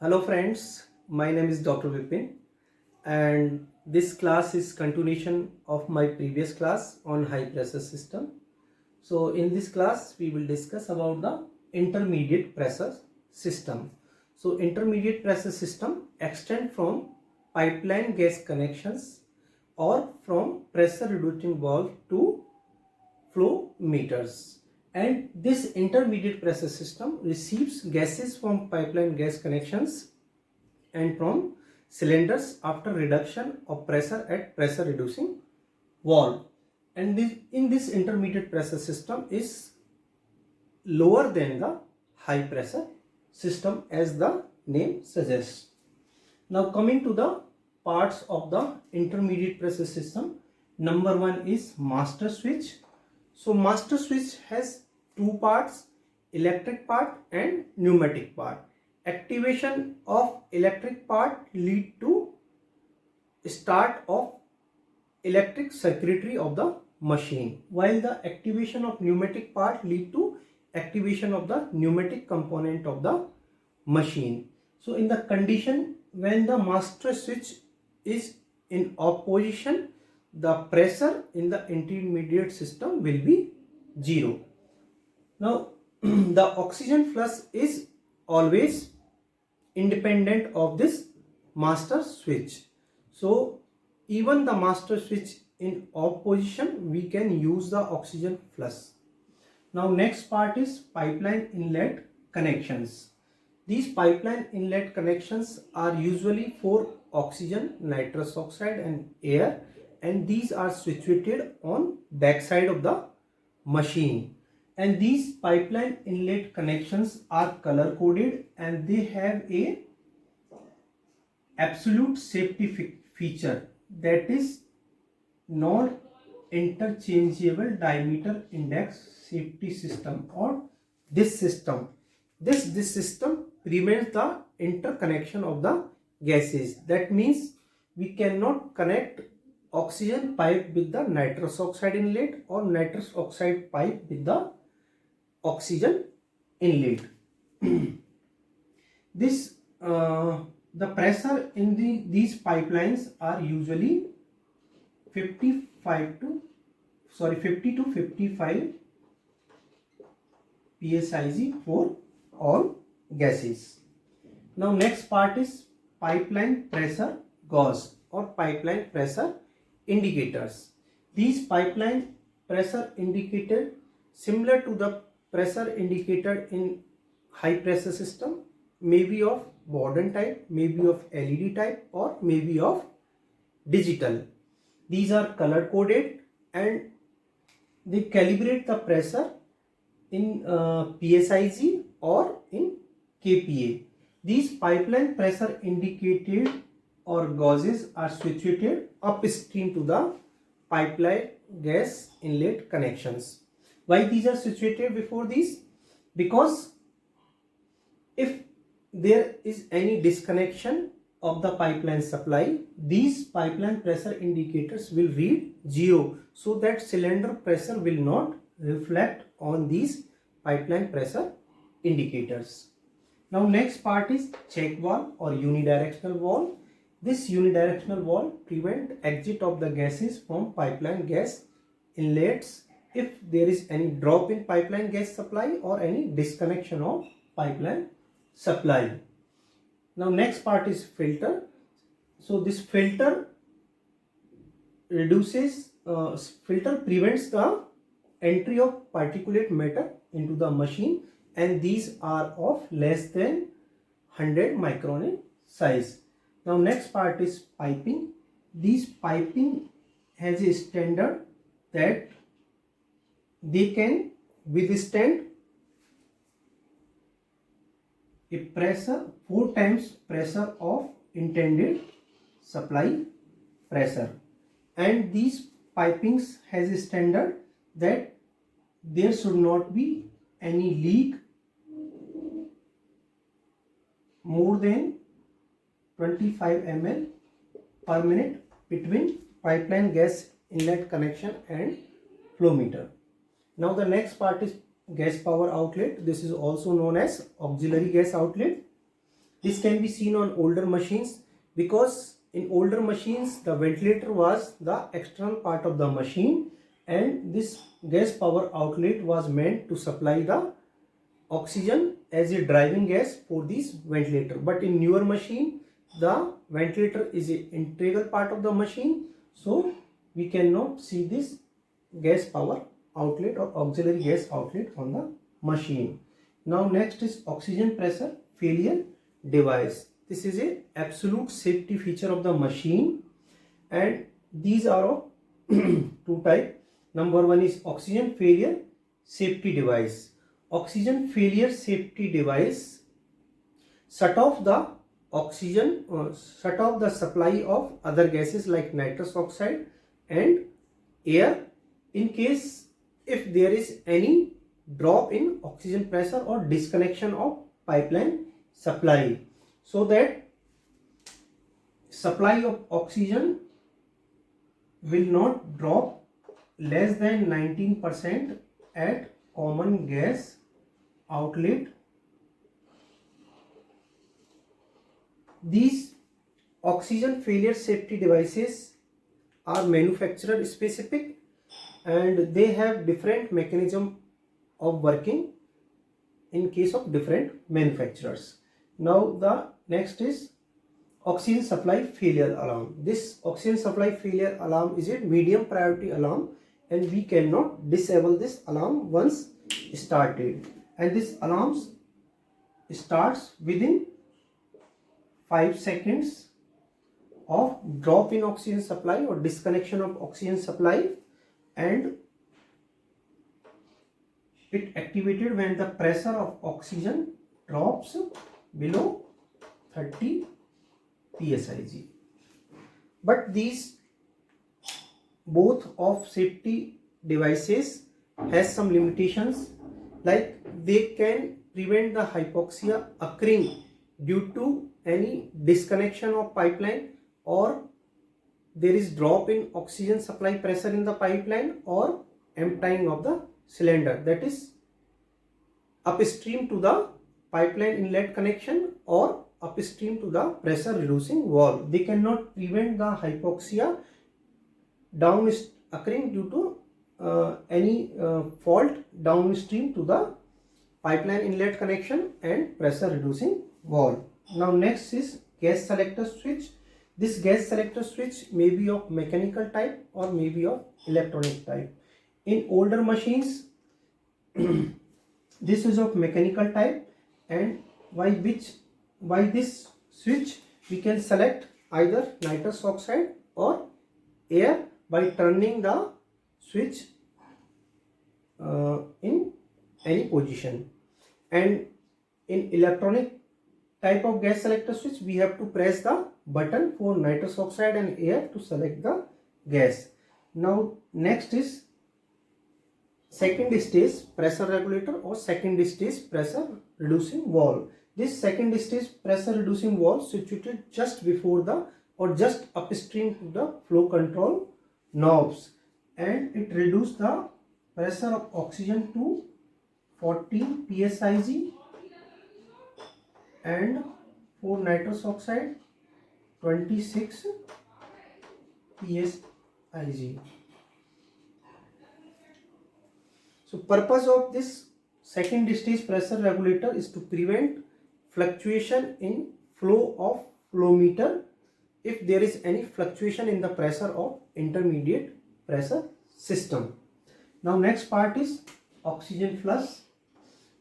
Hello friends, my name is Dr. Vipin and this class is continuation of my previous class on high pressure system. So in this class we will discuss about the intermediate pressure system. So intermediate pressure system extend from pipeline gas connections or from pressure reducing valve to flow meters, and this intermediate pressure system receives gases from pipeline gas connections and from cylinders after reduction of pressure at pressure reducing valve, and in this intermediate pressure system is lower than the high pressure system as the name suggests. Now coming to the parts of the intermediate pressure system, number one is master switch. So master switch has two parts, electric part and pneumatic part. Activation of electric part lead to start of electric circuitry of the machine, while the activation of pneumatic part lead to activation of the pneumatic component of the machine. So in the condition when the master switch is in off position, the pressure in the intermediate system will be 0. Now the oxygen flux is always independent of this master switch. So even the master switch in off position, we can use the oxygen flux. Now next part is pipeline inlet connections. These pipeline inlet connections are usually for oxygen, nitrous oxide and air, and these are situated on back side of the machine. And these pipeline inlet connections are color coded and they have a absolute safety feature, that is non interchangeable diameter index safety system, or this system. This system prevents the interconnection of the gases. That means we cannot connect oxygen pipe with the nitrous oxide inlet or nitrous oxide pipe with the oxygen inlet. This the pressure in these pipelines are usually 50 to 55 psig for all gases. Now next part is pipeline pressure gauge or pipeline pressure indicators. These pipeline pressure indicator similar to the pressure indicator in high pressure system, may be of modern type, may be of LED type, or may be of digital. These are color coded and they calibrate the pressure in PSIG or in kPa. These pipeline pressure indicated or gauges are situated upstream to the pipeline gas inlet connections. Why these are situated before these? Because if there is any disconnection of the pipeline supply, these pipeline pressure indicators will read 0, so that cylinder pressure will not reflect on these pipeline pressure indicators. Now next part is check valve or unidirectional valve. This unidirectional valve prevent exit of the gases from pipeline gas inlets if there is any drop in pipeline gas supply or any disconnection of pipeline supply. Now next part is filter. So this filter prevents the entry of particulate matter into the machine, and these are of less than 100 micron in size. Now next part is piping. These piping has a standard that they can withstand a pressure 4 times pressure of intended supply pressure, and these pipings has a standard that there should not be any leak more than 25 ml per minute between pipeline gas inlet connection and flow meter. Now the next part is gas power outlet. This is also known as auxiliary gas outlet. This can be seen on older machines, because in older machines the ventilator was the external part of the machine, and this gas power outlet was meant to supply the oxygen as a driving gas for this ventilator. But in newer machine, the ventilator is an integral part of the machine, so we cannot see this gas power outlet or auxiliary gas outlet on the machine. Now next is oxygen pressure failure device. This is a absolute safety feature of the machine, and these are of two type. Number one is oxygen failure safety device. Oxygen failure safety device shut off the oxygen, shut off the supply of other gases like nitrous oxide and air in case if there is any drop in oxygen pressure or disconnection of pipeline supply, so that supply of oxygen will not drop less than 19% at common gas outlet. These oxygen failure safety devices are manufacturer specific, and they have different mechanism of working in case of different manufacturers. Now the next is oxygen supply failure alarm. This oxygen supply failure alarm is a medium priority alarm, and we cannot disable this alarm once started, and this alarm starts within 5 seconds of drop in oxygen supply or disconnection of oxygen supply, and it activated when the pressure of oxygen drops below 30 psig. But these both of safety devices has some limitations, like they can prevent the hypoxia occurring due to any disconnection of pipeline, or there is drop in oxygen supply pressure in the pipeline, or emptying of the cylinder, that is upstream to the pipeline inlet connection or upstream to the pressure reducing valve. They cannot prevent the hypoxia down occurring due to any fault downstream to the pipeline inlet connection and pressure reducing valve. Now next is gas selector switch. This gas selector switch may be of mechanical type or may be of electronic type. In older machines this is of mechanical type, and by this switch we can select either nitrous oxide or air by turning the switch in any position. And in electronic type of gas selector switch, we have to press the button for nitrous oxide and air to select the gas. Now next is second stage pressure regulator or second stage pressure reducing valve. This second stage pressure reducing valve situated just before the or just upstream to the flow control knobs, and it reduces the pressure of oxygen to 14 psig and for nitrous oxide 26 psig. So purpose of this second stage pressure regulator is to prevent fluctuation in flow of flow meter if there is any fluctuation in the pressure of intermediate pressure system. Now next part is oxygen flush.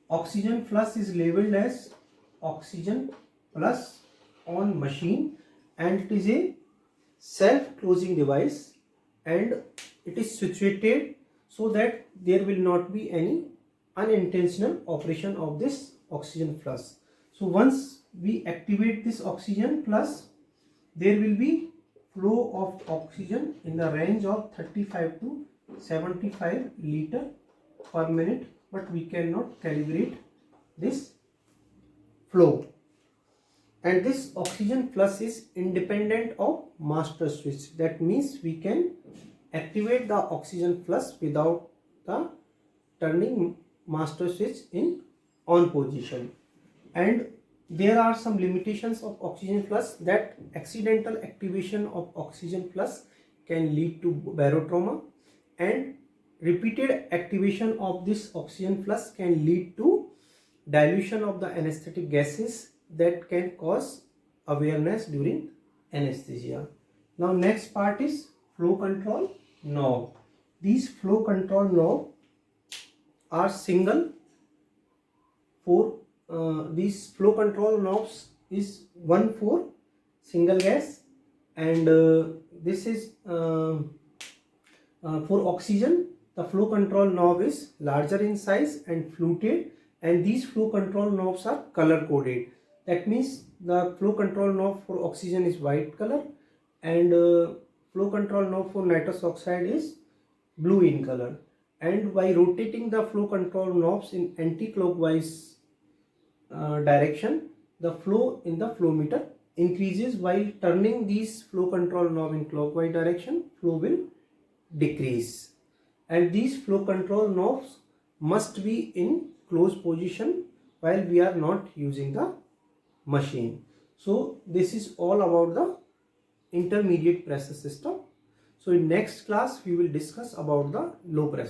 Oxygen flush is labeled as oxygen plus on machine, and it is a self-closing device, and it is situated so that there will not be any unintentional operation of this oxygen flush. So once we activate this oxygen flush, there will be flow of oxygen in the range of 35 to 75 liter per minute, but we cannot calibrate this flow. And this oxygen flush is independent of master switch. That means we can activate the oxygen flush without the turning master switch in on position. And there are some limitations of oxygen flush, that accidental activation of oxygen flush can lead to barotrauma, and repeated activation of this oxygen flush can lead to dilution of the anesthetic gases that can cause awareness during anesthesia. Now next part is flow control knob. These flow control knob are single for these flow control knobs is one for single gas, and this is for oxygen. The flow control knob is larger in size and fluted, and these flow control knobs are color coded. That means the flow control knob for oxygen is white color, and flow control knob for nitrous oxide is blue in color. And by rotating the flow control knobs in anti-clockwise direction, the flow in the flow meter increases. While turning these flow control knob in clockwise direction, flow will decrease. And these flow control knobs must be in closed position while we are not using the machine. So this is all about the intermediate pressure system. So in next class we will discuss about the low pressure.